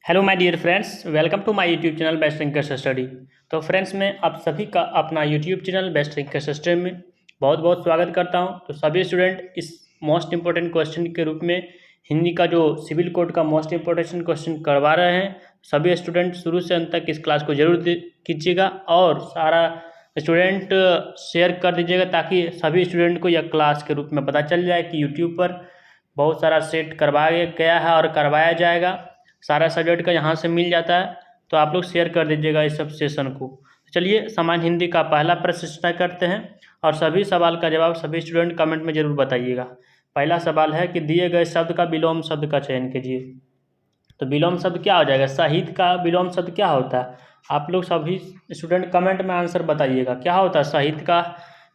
Hello my dear friends, welcome to my YouTube channel best rankers study. तो friends, मैं आप सभी का अपना YouTube channel best rankers study में बहुत बहुत स्वागत करता हूं। तो सभी स्टूडेंट इस मोस्ट इंपॉर्टेंट क्वेश्चन के रूप में हिंदी का जो सिविल कोड का मोस्ट इंपॉर्टेंट क्वेश्चन करवा रहे हैं। सभी स्टूडेंट शुरू से अंत तक इस क्लास को जरूर कीजिएगा और सारा स्टूडेंट शेयर कर दीजिएगा ताकि सभी स्टूडेंट को यह क्लास के रूप में पता चल जाए कि यूट्यूब पर बहुत सारा सेट करवाया गया है और करवाया जाएगा। सारा सब्जेक्ट का यहाँ से मिल जाता है, तो आप लोग शेयर कर दीजिएगा इस सब सेशन को। चलिए सामान्य हिंदी का पहला प्रश्न स्टार्ट करते हैं और सभी सवाल का जवाब सभी स्टूडेंट कमेंट में जरूर बताइएगा। पहला सवाल है कि दिए गए शब्द का विलोम शब्द का चयन कीजिए। तो विलोम शब्द क्या हो जाएगा? साहित्य का विलोम शब्द क्या होता है? आप लोग सभी स्टूडेंट कमेंट में आंसर बताइएगा क्या होता है। साहित्य का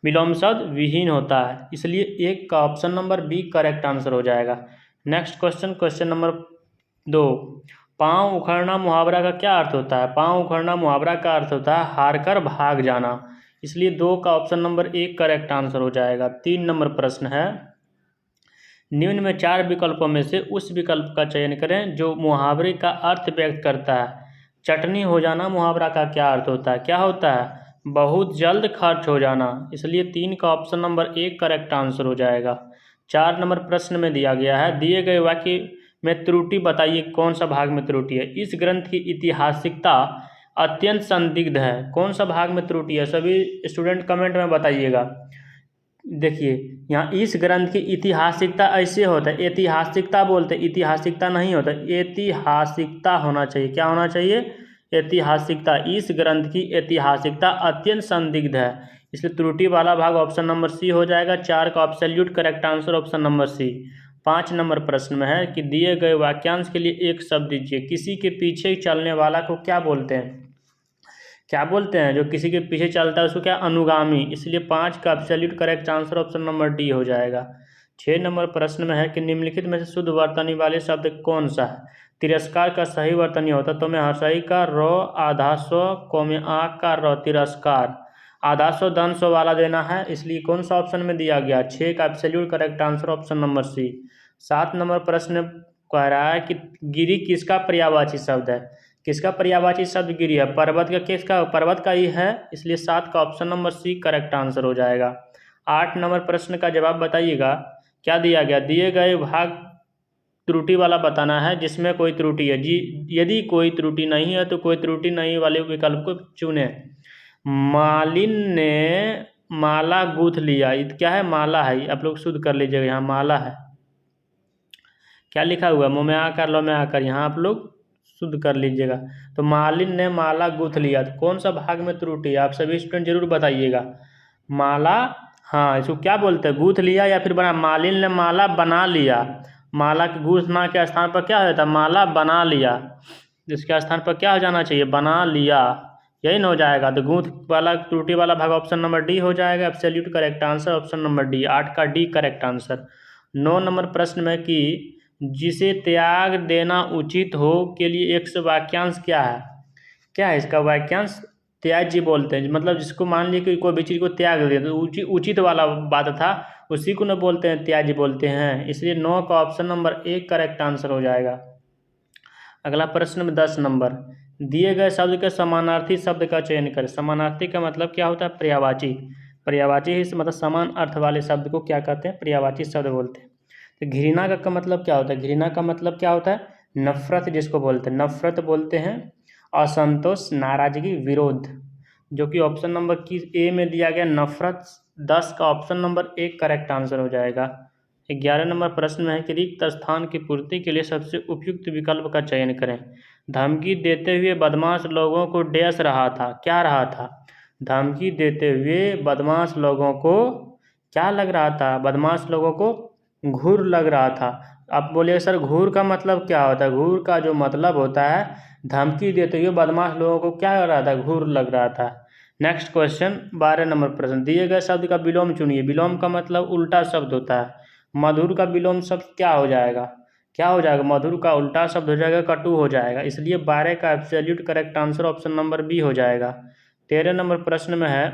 विलोम शब्द विहीन होता है, इसलिए एक का option number B correct answer हो जाएगा। Next question, question number 2। पाँव उखड़ना मुहावरा का क्या अर्थ होता है? पाँव उखड़ना मुहावरा का अर्थ होता है हार कर भाग जाना, इसलिए 2 का ऑप्शन नंबर 1 करेक्ट आंसर हो जाएगा। 3 नंबर प्रश्न है, निम्न में 4 विकल्पों में से उस विकल्प का चयन करें जो मुहावरे का अर्थ व्यक्त करता है। चटनी हो जाना मुहावरा का क्या अर्थ होता है? क्या होता है? बहुत जल्द खर्च हो जाना, इसलिए 3 का ऑप्शन नंबर 1 करेक्ट आंसर हो जाएगा। 4 नंबर प्रश्न में दिया गया है, दिए गए वाक्य में त्रुटि बताइए, कौन सा भाग में त्रुटि है? इस ग्रंथ की ऐतिहासिकता अत्यंत संदिग्ध है, कौन सा भाग में त्रुटि है? सभी स्टूडेंट कमेंट में बताइएगा। देखिए यहाँ इस ग्रंथ की ऐतिहासिकता ऐसे होता है, ऐतिहासिकता बोलते, ऐतिहासिकता नहीं होता, ऐतिहासिकता होना चाहिए। क्या होना चाहिए? ऐतिहासिकता। इस ग्रंथ की ऐतिहासिकता अत्यंत संदिग्ध है, इसलिए त्रुटि वाला भाग ऑप्शन नंबर सी हो जाएगा। 4 का absolute correct answer option number C. 5 number प्रश्न में है कि दिए गए वाक्यांश के लिए एक शब्द दीजिए। किसी के पीछे चलने वाला को क्या बोलते हैं? क्या बोलते हैं? जो किसी के पीछे चलता है उसको क्या? अनुगामी, इसलिए 5 का absolute correct answer option number D हो जाएगा। 6 नंबर प्रश्न में है कि निम्नलिखित में से शुद्ध वर्तनी वाले शब्द कौन सा है? तिरस्कार का सही वर्तनी होता तो में हर्षई का रो आधा सौ को में आ का रो तिरस्कार। आधा सौ धन सौ वाला देना है, इसलिए कौन सा ऑप्शन में दिया गया? 6 का absolute correct answer option number C. 7 number प्रश्न कह रहा है कि गिरी किसका पर्यायवाची शब्द है? किसका पर्यायवाची शब्द गिरी है? पर्वत का। किसका? पर्वत का ही है, इसलिए 7 का option number C correct answer हो जाएगा। 8 नंबर प्रश्न का जवाब बताइएगा। क्या दिया गया? दिए गए भाग त्रुटि वाला बताना है जिसमें कोई त्रुटि है। जी, यदि कोई त्रुटि नहीं है तो कोई त्रुटि नहीं वाले विकल्प को चुने। मालिन ने माला गूंथ लिया, ये क्या है? माला है, आप लोग शुद्ध कर लीजिएगा, यहाँ माला है। क्या लिखा हुआ? मुँह में आकर लो में आकर, यहाँ आप लोग शुद्ध कर लीजिएगा। तो मालिन ने माला गूंथ लिया, तो कौन सा भाग में त्रुटि है? आप सभी स्टूडेंट जरूर बताइएगा। माला, हाँ, इसको क्या बोलते हैं? गूंथ लिया या फिर बना? मालिन ने माला बना लिया। माला के गूंथना के स्थान पर क्या हो जाता है? माला बना लिया। इसके स्थान पर क्या हो जाना चाहिए? बना लिया, यही ना हो जाएगा। तो गूंथ वाला त्रुटि वाला भाग ऑप्शन नंबर डी हो जाएगा। Absolute correct answer option number D. 8 का डी करेक्ट आंसर। 9 नंबर प्रश्न में कि जिसे त्याग देना उचित हो के लिए एक वाक्यांश क्या है? क्या है इसका वाक्यांश? त्याज्य बोलते हैं, मतलब जिसको मान लीजिए कि कोई भी चीज़ को त्याग दे तो उचित वाला बात था, उसी को न बोलते हैं त्याज्य बोलते हैं, इसलिए 9 का ऑप्शन नंबर 1 करेक्ट आंसर हो जाएगा। अगला प्रश्न में 10 नंबर, दिए गए शब्द के समानार्थी शब्द का चयन करें। समानार्थी का मतलब क्या होता है? पर्यायवाची। पर्यायवाची ही मतलब समान अर्थ वाले शब्द को क्या कहते हैं? पर्यायवाची शब्द बोलते हैं। तो घृणा का मतलब क्या होता है? घृणा का मतलब क्या होता है? नफरत, जिसको बोलते हैं नफरत बोलते हैं। असंतोष, नाराजगी, विरोध, जो कि ऑप्शन नंबर की ए में दिया गया नफरत। 10 का ऑप्शन नंबर 1 करेक्ट आंसर हो जाएगा। 11 नंबर प्रश्न में है कि रिक्त स्थान की पूर्ति के लिए सबसे उपयुक्त विकल्प का चयन करें। धमकी देते हुए बदमाश लोगों को डैश रहा था, क्या रहा था? धमकी देते हुए बदमाश लोगों को क्या लग रहा था? बदमाश लोगों को घूर लग रहा था। आप बोलिए सर घूर का मतलब क्या होता है? घूर का जो मतलब होता है, धमकी देते हुए बदमाश लोगों को क्या लग रहा था? घूर लग रहा था। नेक्स्ट क्वेश्चन, 12 नंबर प्रश्न, दिए गए शब्द का विलोम चुनिए। विलोम का मतलब उल्टा शब्द होता है। मधुर का विलोम शब्द क्या हो जाएगा? क्या हो जाएगा? मधुर का उल्टा शब्द हो जाएगा कटु हो जाएगा, इसलिए 12 का absolute correct answer option number B हो जाएगा। 13 नंबर प्रश्न में है,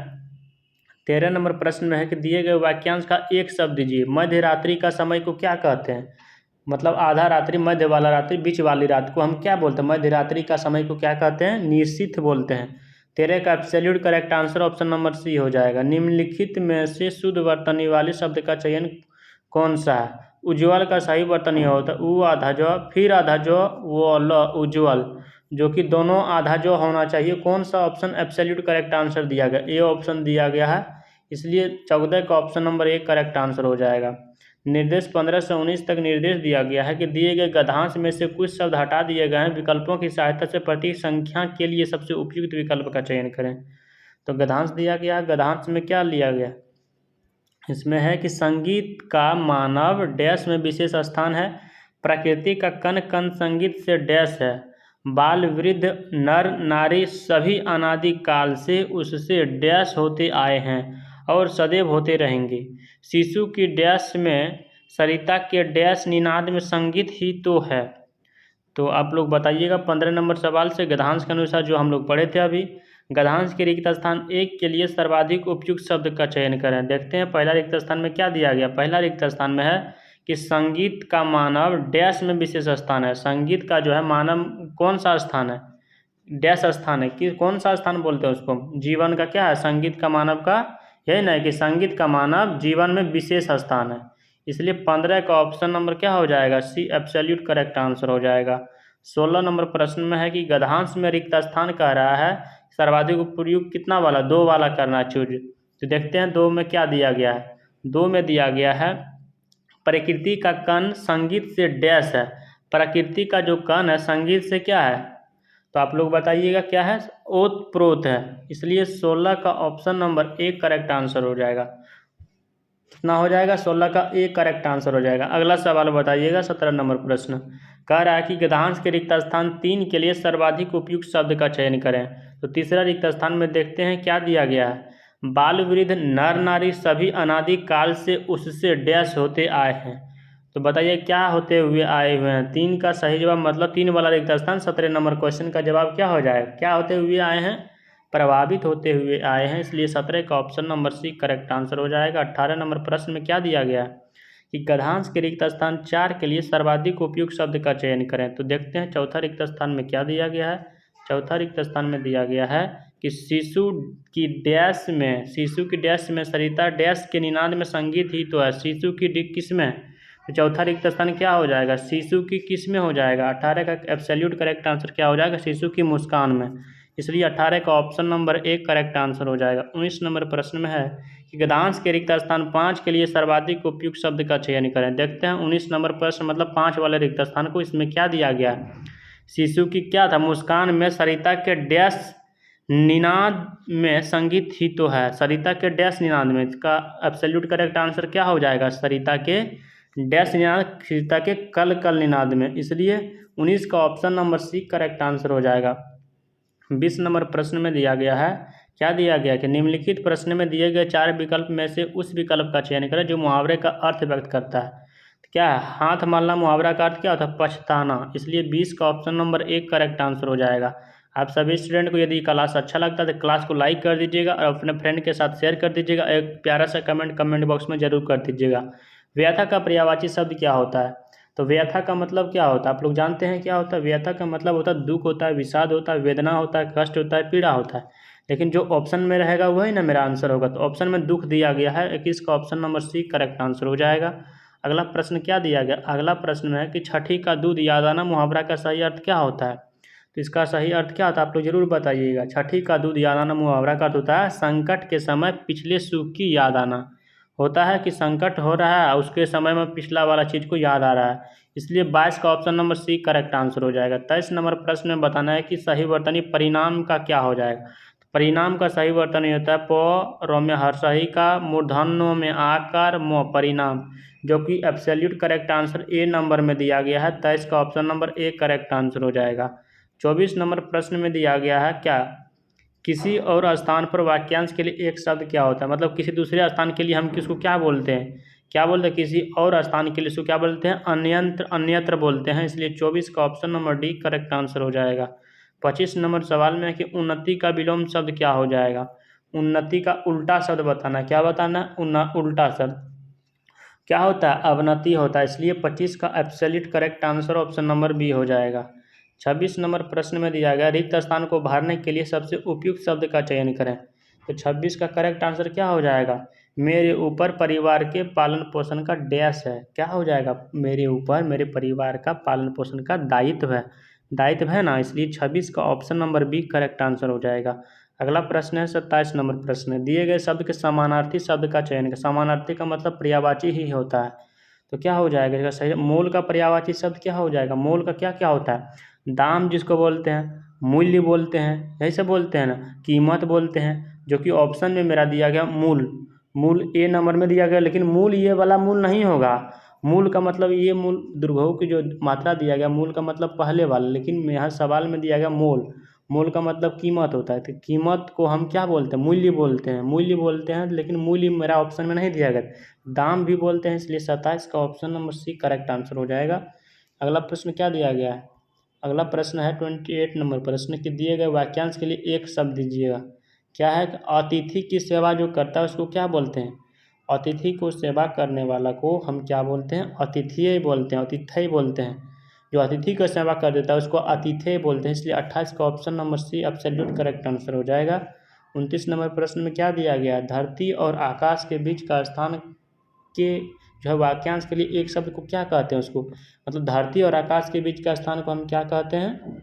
13 नंबर प्रश्न में है कि दिए गए वाक्यांश का एक शब्द दीजिए। मध्य रात्रि का समय को क्या कहते हैं? मतलब आधा रात्रि, मध्य वाला रात्रि, बीच वाली रात को हम क्या बोलते हैं? मध्य रात्रि का समय को क्या कहते हैं? निशिथ बोलते हैं। 13 का absolute correct answer option number C हो जाएगा। निम्नलिखित में से शुद्ध वर्तनी वाले शब्द का चयन कौन सा है? उज्ज्वल का सही वर्तनी होता है उ आधा जो, फिर आधा जो, वो ल उज्ज्वल, जो कि दोनों आधा जो होना चाहिए। कौन सा ऑप्शन एब्सोल्यूट करेक्ट आंसर दिया गया? ए ऑप्शन दिया गया है, इसलिए 14 का option number A correct answer हो जाएगा। निर्देश 15 से 19 तक निर्देश दिया गया है कि दिए गए गद्यांश में से कुछ शब्द हटा दिए गए हैं। विकल्पों की सहायता से प्रत्येक संख्या के लिए सबसे उपयुक्त विकल्प का चयन करें। तो गद्यांश दिया गया है, गद्यांश में क्या लिया गया? इसमें है कि संगीत का मानव डैश में विशेष स्थान है। प्रकृति का कण कण संगीत से डैश है। बाल वृद्ध नर नारी सभी अनादि काल से उससे डैश होते आए हैं और सदैव होते रहेंगे। शिशु की डैश में सरिता के डैश निनाद में संगीत ही तो है। तो आप लोग बताइएगा 15 नंबर सवाल से गद्यांश के अनुसार जो हम लोग पढ़े थे अभी। गद्यांश के रिक्त स्थान एक के लिए सर्वाधिक उपयुक्त शब्द का चयन करें। देखते हैं पहला रिक्त स्थान में क्या दिया गया। पहला रिक्त स्थान में है कि संगीत का मानव डैश में विशेष स्थान है। संगीत का जो है मानव कौन सा स्थान है? डैश स्थान है। कि कौन सा स्थान बोलते हैं उसको? जीवन का क्या है? संगीत का मानव का यही ना है कि संगीत का मानव जीवन में विशेष स्थान है। इसलिए 15 का ऑप्शन नंबर क्या हो जाएगा? सी एब्सोल्यूट करेक्ट आंसर हो जाएगा। 16 नंबर प्रश्न में है कि गद्यांश में रिक्त स्थान कह रहा है, सर्वाधिक उपयुक्त कितना वाला? 2 वाला करना चूज। तो देखते हैं 2 में क्या दिया गया है। 2 में दिया गया है प्रकृति का कण संगीत से डैश है। प्रकृति का जो कण है संगीत से क्या है? तो आप लोग बताइएगा क्या है? ओतप्रोत है। इसलिए 16 का option number A correct answer हो जाएगा। कितना हो जाएगा? 16 का ए करेक्ट आंसर हो जाएगा। अगला सवाल बताइएगा 17 नंबर प्रश्न कह रहा है कि गद्यांश के रिक्त स्थान 3 के लिए सर्वाधिक उपयुक्त शब्द का चयन करें। तो तीसरा रिक्त स्थान में देखते हैं क्या दिया गया है। बाल वृद्ध नर नारी सभी अनादि काल से उससे डैश होते आए हैं। तो बताइए क्या होते हुए आए हुए हैं? 3 का सही जवाब मतलब 3 वाला रिक्त स्थान 17 नंबर क्वेश्चन का जवाब क्या हो जाएगा? क्या होते हुए आए हैं? प्रभावित होते हुए आए हैं। इसलिए 17 का option number C correct answer हो जाएगा। 18 नंबर प्रश्न में क्या दिया गया है कि गद्यांश के रिक्त स्थान 4 के लिए सर्वाधिक उपयुक्त शब्द का चयन करें। तो देखते हैं चौथा रिक्त स्थान में क्या दिया गया है। चौथा रिक्त स्थान में दिया गया है कि शिशु की डैश में सरिता डैश के निनाद में संगीत ही तो है। शिशु की किस में? तो चौथा रिक्त स्थान क्या हो जाएगा? शिशु की किस में हो जाएगा? 18 का एब्सोल्यूट करेक्ट आंसर क्या हो जाएगा? शिशु की मुस्कान में। इसलिए 18 का option number A correct answer हो जाएगा। 19 नंबर प्रश्न में है कि गद्यांश के रिक्त स्थान 5 के लिए सर्वाधिक उपयुक्त शब्द का चयन करें। देखते हैं 19 नंबर प्रश्न मतलब 5 वाले रिक्त स्थान को। इसमें क्या दिया गया? शिशु की क्या था? मुस्कान में सरिता के डैश निनाद में संगीत ही तो है। सरिता के डैश निनाद में, इसका एब्सोल्यूट करेक्ट आंसर क्या हो जाएगा? सरिता के डैश निनाद, सरिता के कल कल निनाद में। इसलिए 19 का option number C correct answer हो जाएगा। 20 नंबर प्रश्न में दिया गया है क्या दिया गया कि निम्नलिखित प्रश्न में दिए गए 4 विकल्प में से उस विकल्प का चयन करें जो मुहावरे का अर्थ व्यक्त करता है। तो क्या है? हाथ मलना मुहावरा का अर्थ क्या होता है? पछताना। इसलिए 20 का ऑप्शन नंबर एक करेक्ट आंसर हो जाएगा। आप सभी स्टूडेंट को यदि क्लास अच्छा लगता है तो क्लास को लाइक कर दीजिएगा और अपने फ्रेंड के साथ शेयर कर दीजिएगा। एक प्यारा सा कमेंट बॉक्स में जरूर कर दीजिएगा। व्यथा का पर्यायवाची शब्द क्या होता है? तो व्यथा का मतलब क्या होता है? आप लोग जानते हैं क्या होता है? व्यथा का मतलब होता है दुख होता है, विषाद होता है, वेदना होता है, कष्ट होता है, पीड़ा होता है। लेकिन जो ऑप्शन में रहेगा वही ना मेरा आंसर होगा। तो ऑप्शन में दुख दिया गया है। 21 का option number C correct answer हो जाएगा। अगला प्रश्न क्या दिया गया? अगला प्रश्न है कि छठी का दूध याद आना मुहावरा का सही अर्थ क्या होता है? तो इसका सही अर्थ क्या होता है आप लोग जरूर बताइएगा। छठी का दूध याद आना मुहावरा का अर्थ होता है संकट के समय पिछले सुख की याद आना। होता है कि संकट हो रहा है उसके समय में पिछला वाला चीज़ को याद आ रहा है। इसलिए 22 का option number C correct answer हो जाएगा। 23 नंबर प्रश्न में बताना है कि सही वर्तनी परिणाम का क्या हो जाएगा। परिणाम का सही वर्तनी होता है प रोम्य हर्षही का मूर्धन्यों में आकार मो परिणाम, जो कि absolute correct answer A number में दिया गया है। 23 का option number A correct answer हो जाएगा। 24 नंबर प्रश्न में दिया गया है क्या? किसी और स्थान पर वाक्यांश के लिए एक शब्द क्या होता है? मतलब किसी दूसरे स्थान के लिए हम किसको क्या बोलते हैं? क्या बोलते हैं? किसी और स्थान के लिए इसको क्या बोलते हैं? अन्यत्र बोलते हैं। इसलिए 24 का option number D correct answer हो जाएगा। 25 नंबर सवाल में है कि उन्नति का विलोम शब्द क्या हो जाएगा? उन्नति का उल्टा शब्द बताना। क्या बताना? उल्टा शब्द। क्या होता है, अवनति होता है, इसलिए 25 का absolute correct answer option number B हो जाएगा। 26 नंबर प्रश्न में दिया गया रिक्त स्थान को भरने के लिए सबसे उपयुक्त शब्द का चयन करें। तो 26 का करेक्ट आंसर क्या हो जाएगा, मेरे ऊपर परिवार के पालन पोषण का डैश है। क्या हो जाएगा, मेरे ऊपर मेरे परिवार का पालन पोषण का दायित्व है, दायित्व है ना, इसलिए 26 का option number B correct answer हो जाएगा। अगला प्रश्न है 27 नंबर प्रश्न, दिए गए शब्द के समानार्थी शब्द का चयन करें। समानार्थी का मतलब पर्यायवाची ही होता है, तो क्या हो जाएगा इसका सही, मोल का पर्यायवाची शब्द क्या हो जाएगा, मोल का क्या क्या होता है, दाम जिसको बोलते हैं, मूल्य बोलते हैं, यही सब बोलते हैं ना, कीमत बोलते हैं, जो कि ऑप्शन में मेरा दिया गया मूल, मूल ए नंबर में दिया गया, लेकिन मूल ये वाला मूल नहीं होगा। मूल का मतलब ये मूल दुर्घों की जो मात्रा दिया गया, मूल का मतलब पहले वाला, लेकिन यहाँ सवाल में दिया गया मोल, मोल का मतलब कीमत होता है, तो कीमत को हम क्या बोलते हैं, मूल्य बोलते हैं, मूल्य बोलते हैं, लेकिन मूल्य मेरा ऑप्शन में नहीं दिया गया। दाम भी बोलते हैं, इसलिए 27 का option number C correct answer हो जाएगा। अगला प्रश्न क्या दिया गया है, अगला प्रश्न है 28 नंबर प्रश्न के दिए गए वाक्यांश के लिए एक शब्द दीजिएगा। क्या है, अतिथि की सेवा जो करता है उसको क्या बोलते हैं, अतिथि को सेवा करने वाला को हम क्या बोलते हैं, अतिथि बोलते हैं, अतिथि बोलते हैं, जो अतिथि का सेवा कर देता है उसको अतिथि बोलते हैं, इसलिए 28 का option number C absolute correct answer हो जाएगा। 29 नंबर प्रश्न में क्या दिया गया है, धरती और आकाश के बीच का स्थान के जो है वाक्यांश के लिए एक शब्द को क्या कहते हैं, उसको मतलब धरती और आकाश के बीच का स्थान को हम क्या कहते हैं,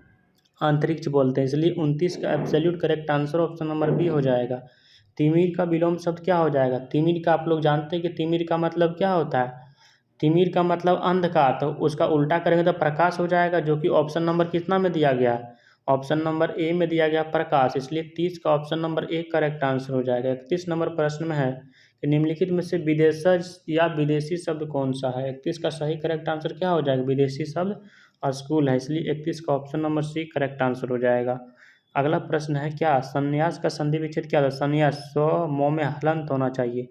अंतरिक्ष बोलते हैं, इसलिए 29 का absolute correct answer option number B हो जाएगा। तिमिर का विलोम शब्द क्या हो जाएगा, तिमिर का आप लोग जानते हैं कि तिमिर का मतलब क्या होता है, तिमिर का मतलब अंधकार, तो उसका उल्टा करेंगे तो प्रकाश हो जाएगा, जो कि ऑप्शन नंबर कितना में दिया गया है, ऑप्शन नंबर ए में दिया गया प्रकाश, इसलिए 30 का option number A correct answer हो जाएगा। 31 नंबर प्रश्न में है कि निम्नलिखित में से विदेशज या विदेशी शब्द कौन सा है। 31 का सही करेक्ट आंसर क्या हो जाएगा, विदेशी शब्द और स्कूल है, इसलिए 31 का option number C correct answer हो जाएगा। अगला प्रश्न है क्या, संन्यास का संधि विच्छेद क्या था, संन्यास स्व मोह में हलंत होना चाहिए,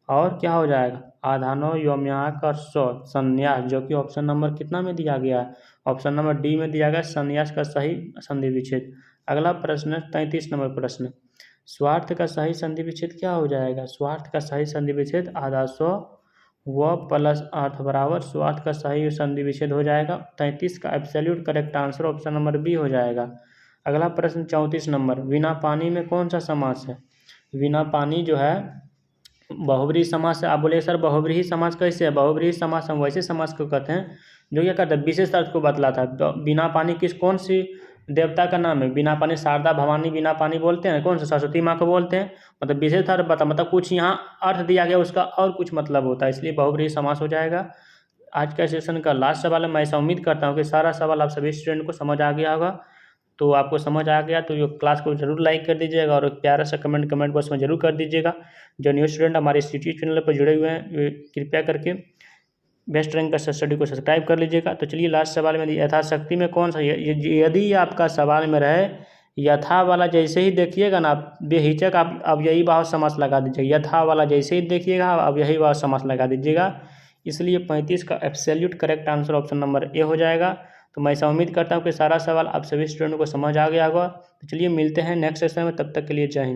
और क्या हो जाएगा, आधानो योम्याक और स्व संन्यास, जो कि ऑप्शन नंबर कितना में दिया गया है, ऑप्शन नंबर डी में दिया गया संन्यास का सही संधि विच्छेद। अगला प्रश्न 33 नंबर प्रश्न, स्वार्थ का सही संधि विच्छेद क्या हो जाएगा, स्वार्थ का सही संधि विच्छेद आधा स्व व प्लस अर्थ बराबर स्वार्थ का सही संधि विच्छेद हो जाएगा। 33 का absolute correct answer option number B हो जाएगा। अगला प्रश्न 34 नंबर, बिना पानी में कौन सा समास है, बिना पानी जो है बहुब्रीहि समास है। आप बोले सर बहुब्रीहि समास कैसे है, बहुब्रीहि समास हम वैसे समास को कहते हैं जो क्या करता है, विशेष अर्थ को बतलाता है। तो बिना पानी किस कौन सी देवता का नाम है, बिना पानी शारदा भवानी बिना पानी बोलते हैं, कौन सा सरस्वती माँ को बोलते हैं, मतलब विशेष अर्थ बता, मतलब कुछ यहाँ अर्थ दिया गया उसका और कुछ मतलब होता है, इसलिए बहुब्रीहि समास हो जाएगा। आज का सेशन का लास्ट सवाल है, मैं ऐसा उम्मीद करता हूँ कि सारा सवाल आप सभी स्टूडेंट को समझ आ गया होगा। तो आपको समझ आ गया तो ये क्लास को जरूर लाइक कर दीजिएगा और एक प्यारा सा कमेंट बॉक्स में जरूर कर दीजिएगा। जो न्यू स्टूडेंट हमारे इस यूट्यूब चैनल पर जुड़े हुए हैं वे कृपया करके बेस्ट रैंक का स्टडी को सब्सक्राइब कर लीजिएगा। तो चलिए लास्ट सवाल में यथाशक्ति में कौन सा, यदि आपका सवाल में रहे यथा वाला जैसे ही देखिएगा ना, आप बेहिचक आप अब यही भाव समास लगा दीजिएगा, यथा वाला जैसे ही देखिएगा अब यही भाव समास लगा दीजिएगा, इसलिए 35 का absolute correct answer option number A हो जाएगा। तो मैं ऐसा उम्मीद करता हूँ कि सारा सवाल आप सभी स्टूडेंट को समझ आ गया होगा। तो चलिए मिलते हैं नेक्स्ट सेशन में, तब तक के लिए जय हिंद।